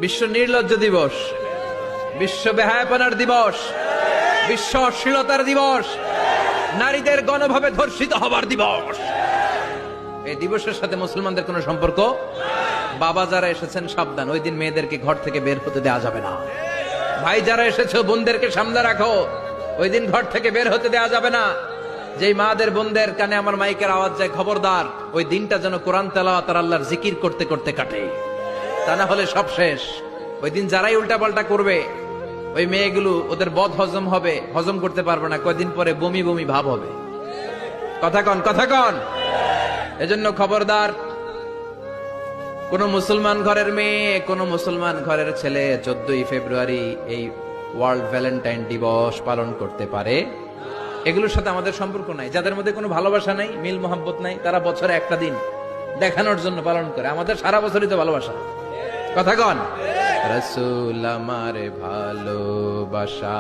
বিশ্ব নির্লজ্জ দিবস, বিশ্ব বেহায়াপনার দিবস, বিশ্ব অশ্লীলতার দিবস, নারীদের গণভাবে ধর্ষিত হবার দিবস। এই দিবসের সাথে মুসলমানদের কোনো সম্পর্ক। বাবা যারা এসেছেন সাবধান, ওই দিন মেয়েদেরকে ঘর থেকে বের হতে দেওয়া যাবে না। ভাই যারা এসেছো বোনদেরকে সামনে রাখো, ওই দিন ঘর থেকে বের হতে দেওয়া যাবে না। যেই মাদের বোনদের কানে আমার মাইকের আওয়াজ যায়, খবরদার, ওই দিনটা যেন কোরআন তেলাওয়াত আর আল্লাহর জিকির করতে করতে কাটে, তা না হলে সব শেষ। ওই দিন যারাই উল্টাপাল্টা করবে, ওই মেয়েগুলো ওদের বদ হজম হবে, হজম করতে পারবে না, কয়দিন পরে বমি বমি ভাব হবে। কথা কন, কথা কন। এজন্য খবরদার, কোন মুসলমান ঘরের মেয়ে, কোন মুসলমান ঘরের ছেলে 14ই ফেব্রুয়ারি এই ওয়ার্ল্ড ভ্যালেন্টাইন দিবস পালন করতে পারে। এগুলোর সাথে আমাদের সম্পর্ক নাই। যাদের মধ্যে কোনো ভালোবাসা নাই, মিল মোহাব্বত নাই, তারা বছরে একটা দিন দেখানোর জন্য পালন করে। আমাদের সারা বছরই তো ভালোবাসা। কথা কন। রাসূল আমার ভালোবাসা,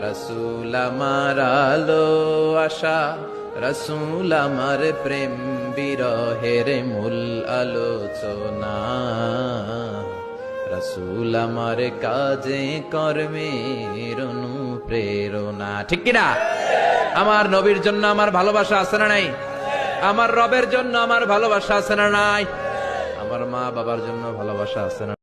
রাসূল আমার আলো আশা, রাসূল আমার প্রেম বিরহের মূল আলোচনা, রাসূল আমার কাজে কর্মের অনুপ্রেরণা। ঠিক কিনা? আমার নবীর জন্য আমার ভালোবাসা আছে না নাই? আমার রবের জন্য আমার ভালোবাসা আছে না নাই? আমার মা বাবার জন্য ভালোবাসা আছে না?